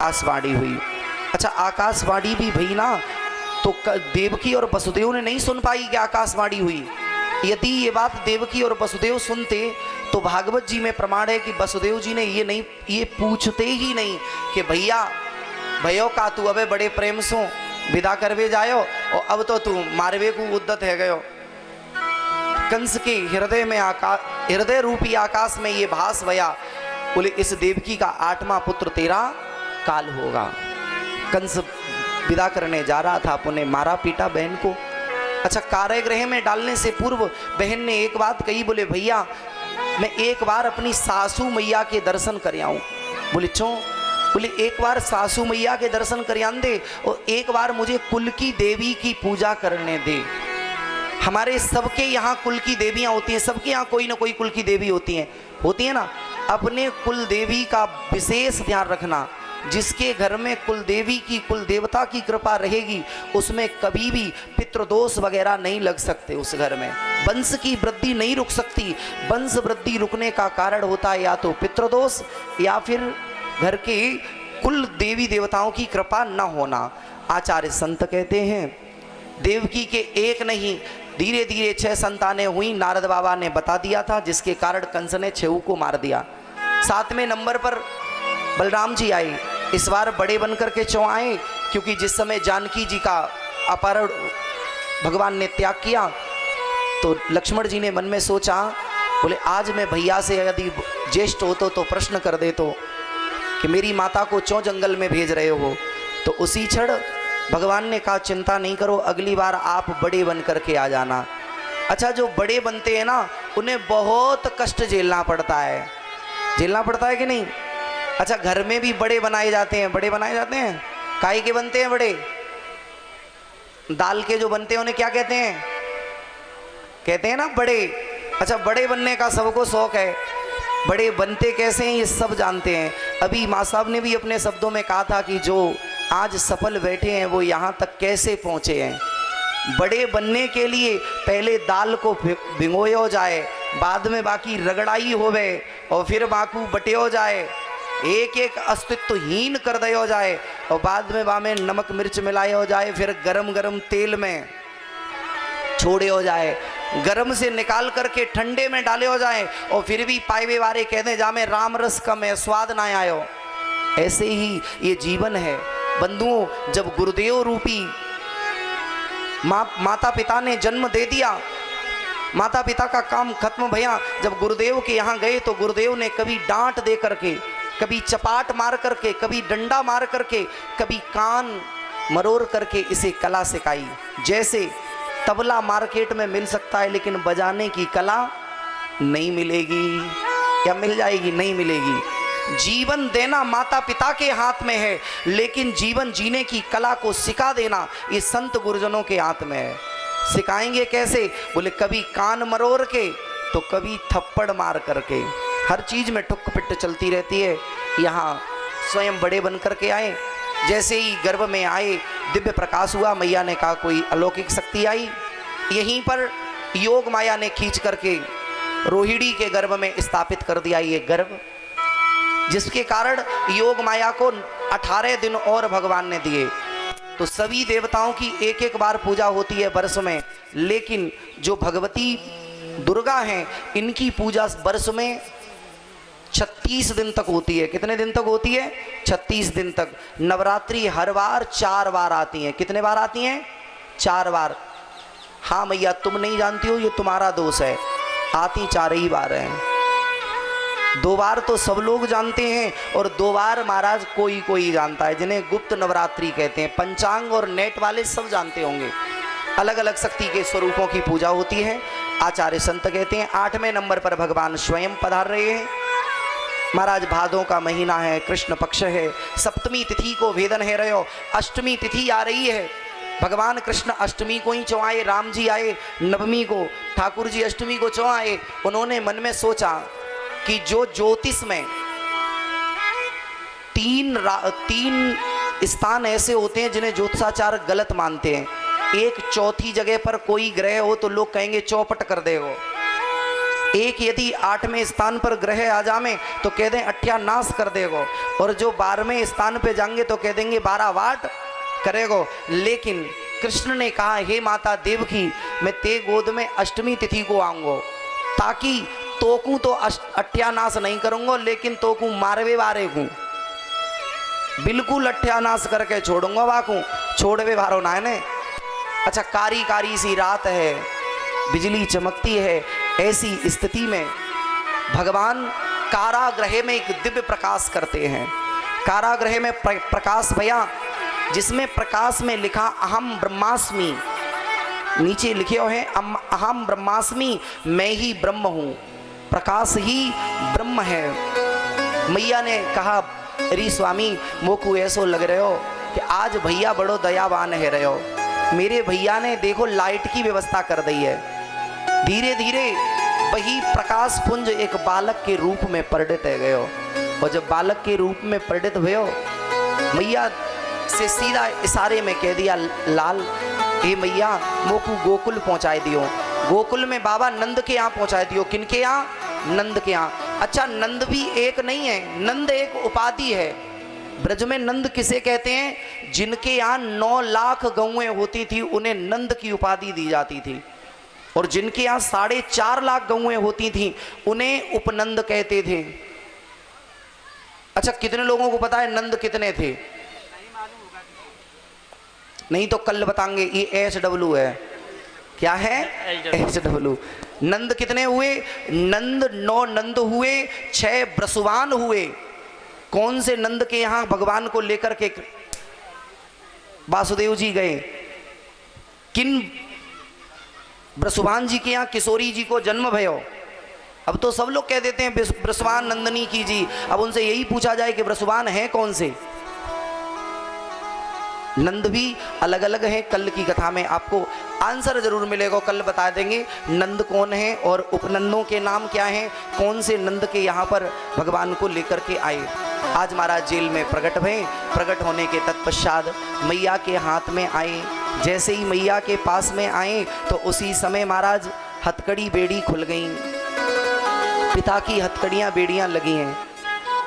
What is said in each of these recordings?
आकाशवाणी हुई। अच्छा, आकाशवाणी भी भई ना तो देवकी और वसुदेव ने नहीं सुन पाई कि आकाशवाणी हुई। यदि ये बात देवकी और वसुदेव सुनते तो भागवत जी में प्रमाण है कि वसुदेव जी ने ये पूछते ही नहीं कि भैया भयो का तू अबे बड़े प्रेम सो विदा करवे जायो और अब तो तू मारवे को उद्दत है गयो। कंस के हृदय में हृदय रूपी आकाश में ये भास भया, बोले इस देवकी का 8वां पुत्र तेरा काल होगा। कंस विदा करने जा रहा था, अपने मारा पीटा बहन को। अच्छा, कारागृह में डालने से पूर्व बहन ने एक बात कही, बोले भैया मैं एक बार अपनी सासू मैया के दर्शन कर आऊं। बोले क्यों? बोले एक बार सासू मैया के दर्शन कर आन दे और एक बार मुझे कुल की देवी की पूजा करने दे। हमारे सबके यहाँ कुल की देवियाँ होती हैं, सबके यहाँ कोई ना कोई कुल की देवी होती है ना। अपने कुल देवी का विशेष ध्यान रखना। जिसके घर में कुल देवी की, कुल देवता की कृपा रहेगी उसमें कभी भी पितृदोष वगैरह नहीं लग सकते। उस घर में वंश की वृद्धि नहीं रुक सकती। वंश वृद्धि रुकने का कारण होता है या तो पितृदोष या फिर घर के कुल देवी देवताओं की कृपा न होना। आचार्य संत कहते हैं देवकी के एक नहीं धीरे धीरे 6 संतानें हुई। नारद बाबा ने बता दिया था, जिसके कारण कंस ने 6 को मार दिया। 7वें नंबर पर बलराम जी आए। इस बार बड़े बनकर के क्यों आए? क्योंकि जिस समय जानकी जी का अपहरण भगवान ने त्याग किया तो लक्ष्मण जी ने मन में सोचा, बोले आज मैं भैया से यदि ज्येष्ठ होता तो प्रश्न कर दे तो कि मेरी माता को क्यों जंगल में भेज रहे हो। तो उसी क्षण भगवान ने कहा चिंता नहीं करो, अगली बार आप बड़े बन करके आ जाना। अच्छा, जो बड़े बनते हैं ना उन्हें बहुत कष्ट झेलना पड़ता है। झेलना पड़ता है कि नहीं? अच्छा, घर में भी बड़े बनाए जाते हैं। बड़े बनाए जाते हैं, काहे के बनते हैं बड़े? दाल के जो बनते हैं उन्हें क्या कहते हैं? कहते हैं ना बड़े। अच्छा, बड़े बनने का सबको शौक है। बड़े बनते कैसे हैं ये सब जानते हैं। अभी माँ साहब ने भी अपने शब्दों में कहा था कि जो आज सफल बैठे हैं वो यहाँ तक कैसे पहुँचे हैं। बड़े बनने के लिए पहले दाल को भिगोयो जाए, बाद में बाकी रगड़ाई होवे और फिर बाकू बटेयो जाए, एक एक अस्तित्वहीन कर दिया जाए और बाद में बामें नमक मिर्च मिलाए हो जाए, फिर गरम गरम तेल में छोड़े हो जाए, गरम से निकाल करके ठंडे में डाले हो जाए और फिर भी पाइवे वारे कहते जा में राम रस कम है, स्वाद ना आयो। ऐसे ही ये जीवन है बंधुओं। जब गुरुदेव रूपी माता पिता ने जन्म दे दिया, माता पिता का काम खत्म भैया। जब गुरुदेव के यहाँ गए तो गुरुदेव ने कभी डांट दे करके, कभी चपाट मार करके, कभी डंडा मार करके, कभी कान मरोड़ करके इसे कला सिखाई। जैसे तबला मार्केट में मिल सकता है लेकिन बजाने की कला नहीं मिलेगी, या मिल जाएगी? नहीं मिलेगी। जीवन देना माता पिता के हाथ में है लेकिन जीवन जीने की कला को सिखा देना ये संत गुरुजनों के हाथ में है। सिखाएंगे कैसे? बोले कभी कान मरोड़ के तो कभी थप्पड़ मार करके। हर चीज में टुक पिट चलती रहती है। यहाँ स्वयं बड़े बन करके आए, जैसे ही गर्भ में आए दिव्य प्रकाश हुआ। मैया ने कहा कोई अलौकिक शक्ति आई। यहीं पर योग माया ने खींच करके रोहिणी के गर्भ में स्थापित कर दिया ये गर्भ, जिसके कारण योग माया को 18 दिन और भगवान ने दिए। तो सभी देवताओं की एक एक बार पूजा होती है वर्ष में, लेकिन जो भगवती दुर्गा हैं इनकी पूजा वर्ष में 36 दिन तक होती है। कितने दिन तक होती है? 36 दिन तक। नवरात्रि हर बार 4 बार आती हैं। कितने बार आती हैं? 4 बार। हाँ मैया तुम नहीं जानती हो, ये तुम्हारा दोष है। आती 4 ही बार हैं। 2 बार तो सब लोग जानते हैं और 2 बार महाराज कोई कोई जानता है, जिन्हें गुप्त नवरात्रि कहते हैं। पंचांग और नेट वाले सब जानते होंगे। अलग अलग शक्ति के स्वरूपों की पूजा होती है। आचार्य संत कहते हैं 8वें नंबर पर भगवान स्वयं पधार रहे हैं। महाराज भादों का महीना है, कृष्ण पक्ष है, सप्तमी तिथि को वेदन है रहे हो, अष्टमी तिथि आ रही है। भगवान कृष्ण अष्टमी को ही क्यों आए? राम जी आए नवमी को, ठाकुर जी अष्टमी को क्यों आए? उन्होंने मन में सोचा कि जो ज्योतिष में 3 स्थान ऐसे होते हैं जिन्हें ज्योतिषाचार गलत मानते हैं। एक चौथी जगह पर कोई ग्रह हो तो लोग कहेंगे चौपट कर देगो। एक यदि 8वें स्थान पर ग्रह आ जामे तो कह दें अट्ठिया नाश कर देगो, और जो 12वें स्थान पे जाएंगे तो कह देंगे 12 वाट करेगो। लेकिन कृष्ण ने कहा, हे माता देवकी, मैं ते गोद में अष्टमी तिथि को आऊंगो, ताकि तोकू तो अट्ठ्यानाश नहीं करूंगा, लेकिन तोकू मारवे वारे को बिल्कुल अट्ठ्यानाश करके छोड़ूंगा, वाकू छोड़वे वारो ना है ने। अच्छा, कारी कारी सी रात है, बिजली चमकती है, ऐसी स्थिति में भगवान कारागृह में एक दिव्य प्रकाश करते हैं। कारागृह में प्रकाश भया, जिसमें प्रकाश में लिखा अहम ब्रह्मास्मि, नीचे लिखे हुए हैं अहम ब्रह्मास्मि, मैं ही ब्रह्म हूँ, प्रकाश ही ब्रह्म है। मैया ने कहा, अरे स्वामी मोकू ऐसो लग रहे हो कि आज भैया बड़ो दयावान है रहे हो। मेरे भैया ने देखो लाइट की व्यवस्था कर दी है। धीरे धीरे वही प्रकाश पुंज एक बालक के रूप में प्रकट है गयो, और जब बालक के रूप में प्रकट हुए, मैया से सीधा इशारे में कह दिया, लाल हे मैया मोकू गोकुल पहुंचाए दियो, गोकुल में बाबा नंद के यहाँ पहुंचाए दियो। किनके यहाँ? नंद के यहाँ। अच्छा, नंद भी एक नहीं है, नंद एक उपाधि है। ब्रज में नंद किसे कहते हैं? जिनके यहाँ 9 लाख गौएं होती थी उन्हें नंद की उपाधि दी जाती थी, और जिनके यहाँ 4.5 लाख गौएं होती थी उन्हें उपनंद कहते थे। अच्छा, कितने लोगों को पता है नंद कितने थे? नहीं तो कल बताएंगे। ये SW है, क्या है? SW। नंद कितने हुए? नंद 9 नंद हुए, 6 ब्रसुवान हुए। कौन से नंद के यहाँ भगवान को लेकर के वासुदेव जी गए? किन ब्रसुवान जी के यहाँ किशोरी जी को जन्म भयो? अब तो सब लोग कह देते हैं ब्रसवान नंदनी की जी। अब उनसे यही पूछा जाए कि ब्रसवान है कौन से? नंद भी अलग अलग हैं। कल की कथा में आपको आंसर जरूर मिलेगा, कल बता देंगे नंद कौन है और उपनंदों के नाम क्या हैं, कौन से नंद के यहाँ पर भगवान को लेकर के आए। आज महाराज जेल में प्रकट हुए। प्रकट होने के तत्पश्चात मैया के हाथ में आए। जैसे ही मैया के पास में आए तो उसी समय महाराज हथकड़ी बेड़ी खुल गई। पिता की हथकड़ियाँ बेड़ियाँ लगी हैं।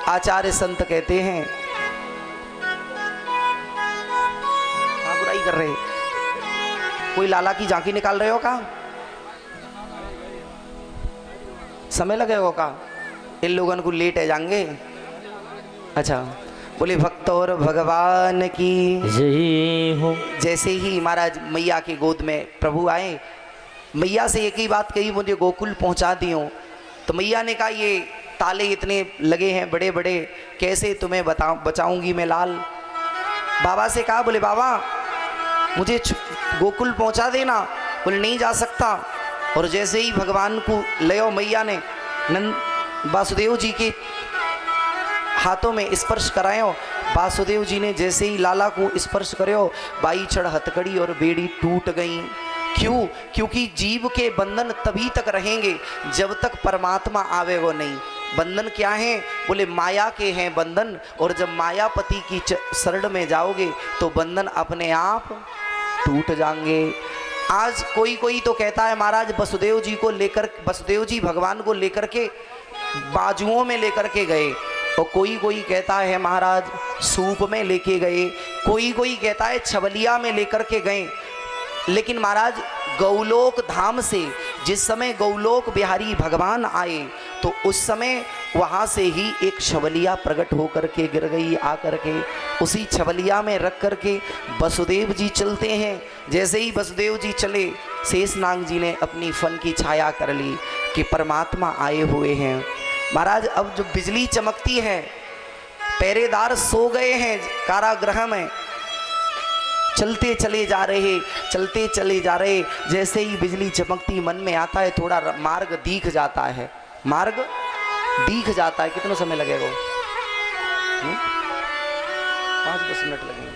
आचार्य संत कहते हैं, कर रहे कोई लाला की झांकी निकाल रहे हो का? समय लगेगा का? इन लोगों को लेट है जाएंगे। अच्छा, बोले भक्त और भगवान की जय हो। जैसे ही महाराज मैया के गोद में प्रभु आए, मैया से एक ही बात कही, मुझे गोकुल पहुंचा दियो। तो मैया ने कहा, ये ताले इतने लगे हैं बड़े बड़े, कैसे तुम्हें बचाऊंगी मैं लाल। बाबा से कहा, बोले बाबा मुझे गोकुल पहुंचा देना। बोले नहीं जा सकता। और जैसे ही भगवान को ले मैया ने नंद वासुदेव जी के हाथों में स्पर्श करायो। वासुदेव जी ने जैसे ही लाला को स्पर्श करो, बाई चढ़ हथकड़ी और बेड़ी टूट गई। क्यों? क्योंकि जीव के बंधन तभी तक रहेंगे जब तक परमात्मा आवेगो नहीं। बंधन क्या है? बोले माया के हैं बंधन, और जब मायापति की शरण में जाओगे तो बंधन अपने आप टूट जाएंगे। आज कोई कोई तो कहता है महाराज वसुदेव जी को लेकर, वसुदेव जी भगवान को लेकर के बाजुओं में लेकर के गए, और कोई कोई कहता है महाराज सूप में लेके गए, कोई कोई कहता है छबलिया में लेकर के गए। लेकिन महाराज गौलोक धाम से जिस समय गौलोक बिहारी भगवान आए तो उस समय वहाँ से ही एक छबलिया प्रकट होकर के गिर गई आकर के। उसी छबलिया में रख कर के वसुदेव जी चलते हैं। जैसे ही वसुदेव जी चले, शेषनाग जी ने अपनी फन की छाया कर ली कि परमात्मा आए हुए हैं। महाराज अब जो बिजली चमकती है, पहरेदार सो गए हैं कारागृह में, चलते चले जा रहे, चलते चले जा रहे। जैसे ही बिजली चमकती मन में आता है थोड़ा मार्ग दिख जाता है, मार्ग दिख जाता है। कितना समय लगेगा? 5-10 मिनट लगेंगे।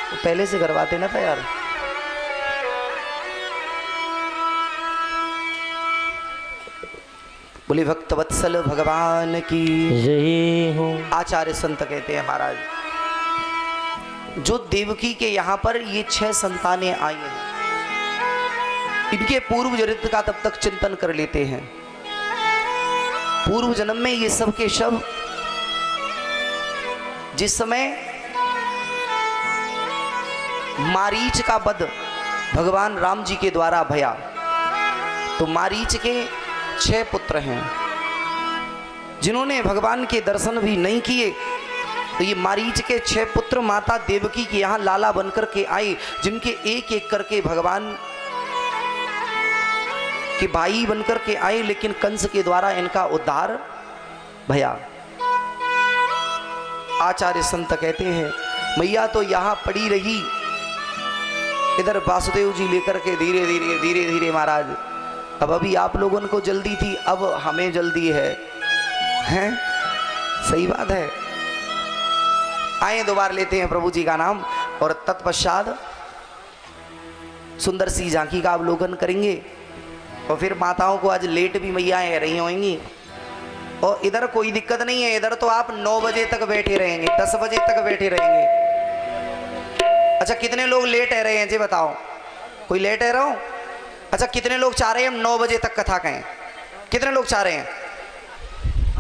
तो पहले से करवाते ना था यार। बोले भक्त वत्सल भगवान की जय हो। आचार्य संत कहते हैं महाराज, जो देवकी के यहाँ पर ये 6 संतानें आई हैं, इनके पूर्व चरित्र का तब तक चिंतन कर लेते हैं। पूर्व जन्म में ये सब के शव जिस समय मारीच का वध भगवान राम जी के द्वारा भया, तो मारीच के 6 पुत्र हैं जिन्होंने भगवान के दर्शन भी नहीं किए। तो ये मारीच के 6 पुत्र माता देवकी के यहाँ लाला बनकर के आए, जिनके एक एक करके भगवान के भाई बनकर के आए, लेकिन कंस के द्वारा इनका उद्धार भया। आचार्य संत कहते हैं मैया तो यहाँ पड़ी रही, इधर वासुदेव जी लेकर के धीरे धीरे महाराज, अब अभी आप लोगों को जल्दी थी, अब हमें जल्दी है, हैं? सही बात है। आए दोबारा लेते हैं प्रभु जी का नाम और तत्पश्चात सुंदर सी झांकी का अवलोकन करेंगे। और फिर माताओं को आज लेट भी मैया रही होंगी, और इधर कोई दिक्कत नहीं है, इधर तो आप 9 बजे तक बैठे रहेंगे, 10 बजे तक बैठे रहेंगे। अच्छा कितने लोग लेट है रहे हैं जी बताओ, कोई लेट है रहा हो? अच्छा कितने लोग चाह रहे हैं हम 9 बजे तक कथा कहें? कितने लोग चाह रहे हैं?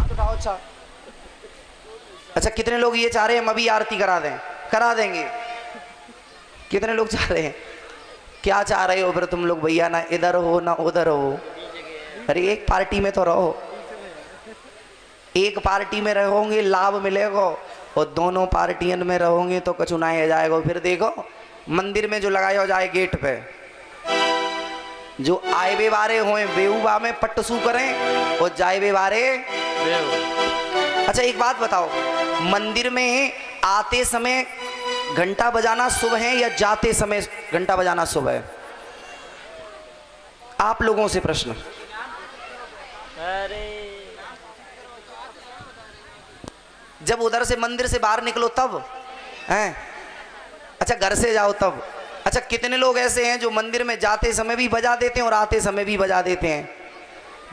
बताओ। अच्छा कितने लोग ये चाह रहे हैं हम अभी आरती करा दें? करा देंगे। कितने लोग चाह रहे हैं? क्या चाह रहे हो फिर तुम लोग भैया? ना इधर हो ना उधर हो, अरे एक पार्टी में तो रहो। एक पार्टी में रहोगे लाभ मिलेगा, और दोनों पार्टियों में रहोगे तो कुछ उनाया जाएगा। फिर देखो मंदिर में जो लगाया जाए गेट पे, जो आए वे वारे होए बेऊबा में पट्टसू करें और जाए वे वारे। अच्छा एक बात बताओ, मंदिर में आते समय घंटा बजाना शुभ है या जाते समय घंटा बजाना शुभ है? आप लोगों से प्रश्न। अरे जब उधर से मंदिर से बाहर निकलो तब हैं? अच्छा घर से जाओ तब। अच्छा कितने लोग ऐसे हैं जो मंदिर में जाते समय भी बजा देते हैं और आते समय भी बजा देते हैं?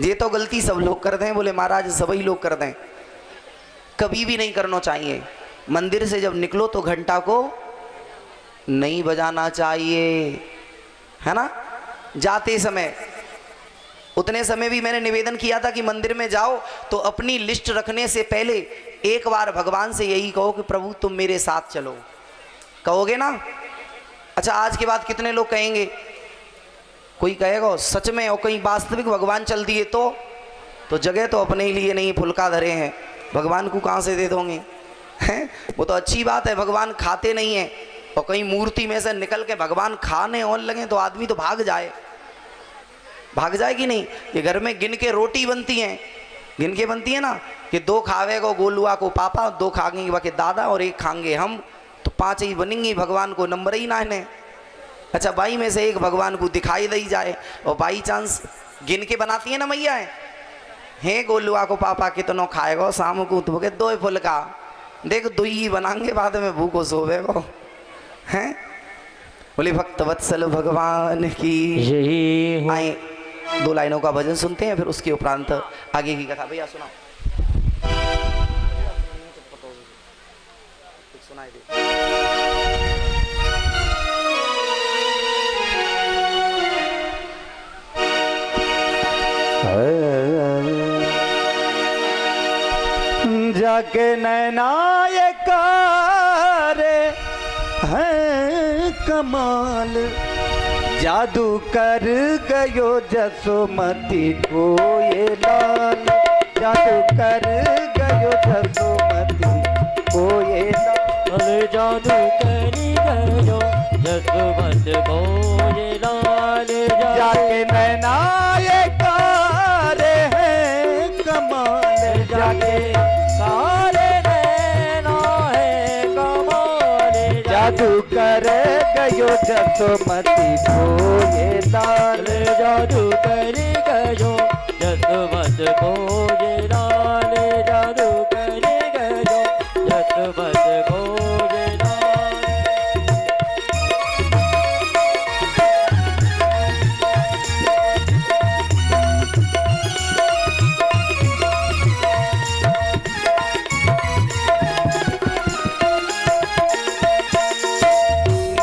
ये तो गलती सब लोग करते हैं। बोले महाराज सभी लोग करते हैं, कभी भी नहीं करना चाहिए। मंदिर से जब निकलो तो घंटा को नहीं बजाना चाहिए, है ना? जाते समय, उतने समय भी मैंने निवेदन किया था कि मंदिर में जाओ तो अपनी लिस्ट रखने से पहले एक बार भगवान से यही कहो कि प्रभु तुम मेरे साथ चलो। कहोगे ना? अच्छा आज के बाद कितने लोग कहेंगे? कोई कहेगा सच में, और कहीं वास्तविक भगवान चल दिए तो जगह तो अपने ही लिए नहीं फुलका धरे हैं, भगवान को कहाँ से दे दोगे? हैं? वो तो अच्छी बात है, भगवान खाते नहीं हैं, और कहीं मूर्ति में से निकल के भगवान खाने और लगे तो आदमी तो भाग जाए कि नहीं? ये घर में गिन के रोटी बनती हैं, गिन के बनती है ना, कि 2 खावेगा गोलुआ को पापा, 2 खाएंगे बाकी दादा और 1 खाएंगे हम, तो 5 ही बनेंगी, भगवान को नंबर ही ना है। अच्छा बाई में से एक भगवान को दिखाई दी जाए और बाई चांस गिन के बनाती है ना मैया है गोलुआ को पापा कितनों खाएगा शाम को, तो 2 फुलका देख 2 ही बनाएंगे, बाद में भूखो सोवेगो। हैं? बोले भक्त वत्सल भगवान की यही आए 2 लाइनों का भजन सुनते हैं, फिर उसके उपरांत आगे की कथा। भैया सुनाओ। सुनाई दे। जग नैनायक रे है कमाल, जादू कर गयो जसोमती को ये लाल, जादू कर गयो जसोमती को ये लाल, जादू कर गयो जसोमती को ये लाल, जाके नैनायक रे है कमाल, जाके सारे नैना है कमाल, जादू कर गयो जसोमती को ये लाल, जादू कर गयो जसोमती को ये लाल, जादू कर गयो जसोमती को ये लाल।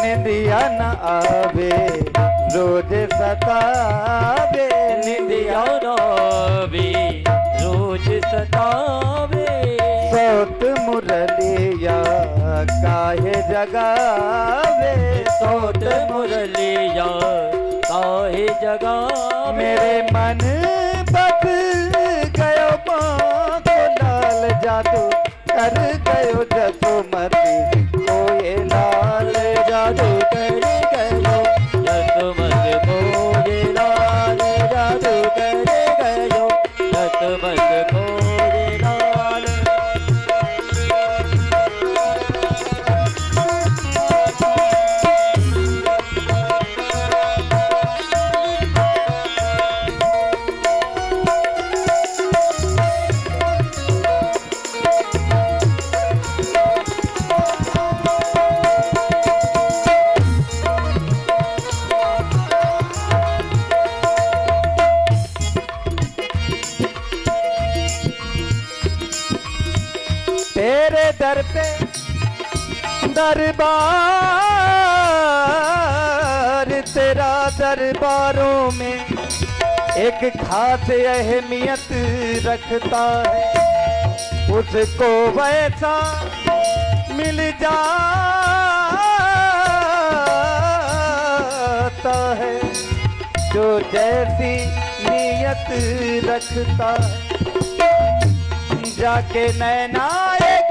निंदिया न आवे रोज सता जगावे निंदिया नावे रोज सतावे सोत मुरलिया काहे जगावे सोत मुरलिया काहे जगा मेरे मन बद गयो बाको लाल जादू कर गयो जसुमती कोये लाल जादू कर गयो यशमत कोये लाल जादू कर गयो यशमत कोये लाल तेरे दर पे दरबार तेरा दरबारों में एक खास अहमियत रखता है उसको वैसा मिल जाता है जो जैसी नीयत रखता है जाके नैना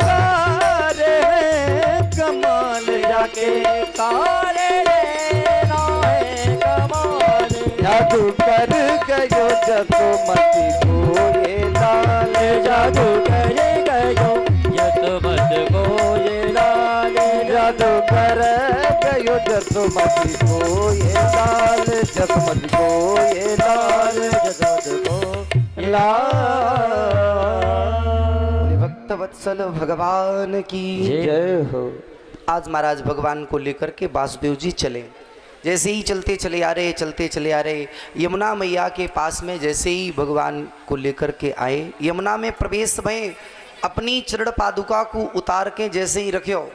कारे कमाल जाके कारे नाए कमाल जादू कर गयो जसुमती कोये लाल जादू कर गयो यशमत कोये लाल जादू कर गयो जसुमती कोये लाल जसुमती कोये लाल जगत को भक्त वत्सल भगवान की जय हो। आज महाराज भगवान को लेकर के वासुदेव जी चले। जैसे ही चलते चले आ रहे यमुना मैया के पास में जैसे ही भगवान को लेकर के आए, यमुना में प्रवेश में अपनी चरण पादुका को उतार के जैसे ही रखियो,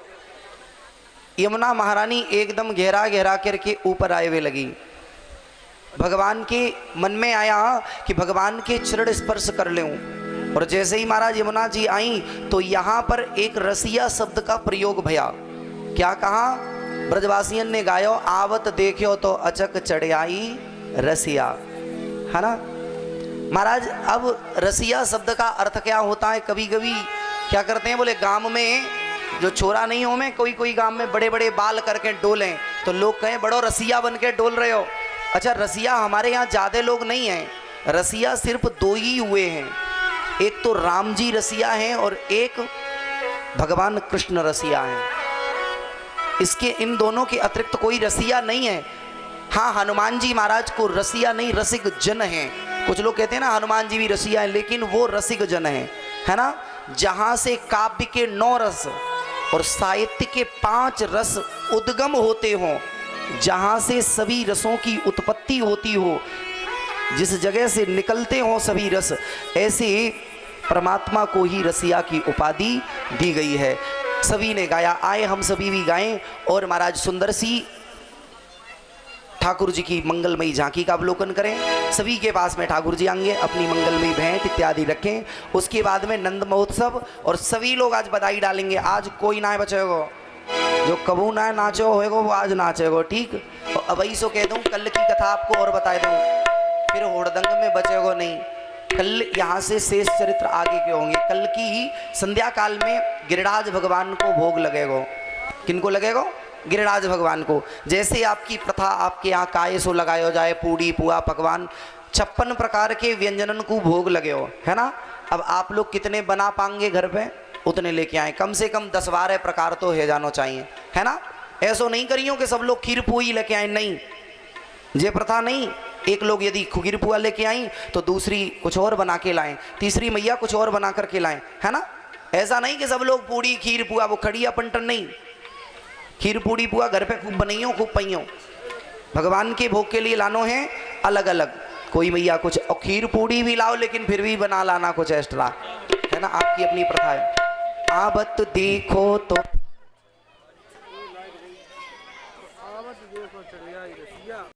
यमुना महारानी एकदम गहरा गहरा करके ऊपर आए हुए लगी। भगवान के मन में आया कि भगवान के चरण स्पर्श कर लें, और जैसे ही महाराज यमुना जी आई तो यहाँ पर एक रसिया शब्द का प्रयोग भया। क्या कहा? ब्रजवासियन ने गायो आवत देखियो तो अचक चढ़ आई रसिया, है ना महाराज। अब रसिया शब्द का अर्थ क्या होता है? कभी कभी क्या करते हैं, बोले गांव में जो छोरा नहीं हो में कोई गांव में बड़े बड़े बाल करके डोलें तो लोग कहें बड़ो रसिया बन के डोल रहे हो। अच्छा, रसिया हमारे यहाँ ज़्यादा लोग नहीं हैं, रसिया सिर्फ दो ही हुए हैं, एक तो राम जी रसिया हैं और एक भगवान कृष्ण रसिया हैं। इसके इन दोनों के अतिरिक्त कोई रसिया नहीं है। हाँ, हनुमान जी महाराज को रसिया नहीं रसिक जन हैं। कुछ लोग कहते हैं ना हनुमान जी भी रसिया हैं, लेकिन वो रसिक जन हैं, है ना। जहाँ से काव्य के 9 रस और साहित्य के 5 रस उद्गम होते हों, जहाँ से सभी रसों की उत्पत्ति होती हो, जिस जगह से निकलते हों सभी रस, ऐसे परमात्मा को ही रसिया की उपाधि दी गई है। सभी ने गाया, आए हम सभी भी गाएं और महाराज सुंदर सी ठाकुर जी की मंगलमयी झांकी का अवलोकन करें। सभी के पास में ठाकुर जी आएंगे, अपनी मंगलमयी भेंट इत्यादि रखें। उसके बाद में नंद महोत्सव और सभी लोग आज बधाई डालेंगे। आज कोई ना बचेगो, जो कबू ना नाचो होएगो वो आज नाचेगो, ठीक। तो अब सो कह दूँ, कल की कथा आपको और बता दूँ, फिर होड़दंग में बचेगो नहीं। कल यहाँ से शेष चरित्र आगे के होंगे। कल की संध्या काल में गिरिराज भगवान को भोग लगेगो। किनको लगेगो? गिरिराज भगवान को। जैसे आपकी प्रथा आपके यहाँ काय सो लगायो जाए, पूड़ी पुआ पकवान 56 प्रकार के व्यंजनन को भोग लगे हो, है ना। अब आप लोग कितने बना पाएंगे घर पे, उतने लेके आए। कम से कम 10-12 प्रकार तो है जानो चाहिए, है ना। ऐसो नहीं करियो कि सब लोग खीर पुई लेके आए, नहीं, ये प्रथा नहीं। एक लोग यदि खीर पुआ लेके आई तो दूसरी कुछ और बना के लाएं, तीसरी मैया कुछ और बना करके लाएं, है ना। ऐसा नहीं कि सब लोग पूड़ी खीर पुआ, वो खड़िया पंटन नहीं। खीर पूड़ी पुआ घर पे खूब बनाइयो, खूब पइयो। भगवान के भोग के लिए लानो है अलग अलग, कोई मैया कुछ, और खीर पूड़ी भी लाओ लेकिन फिर भी बना लाना कुछ एक्स्ट्रा, है ना। आपकी अपनी प्रथा है। आवत देखो तो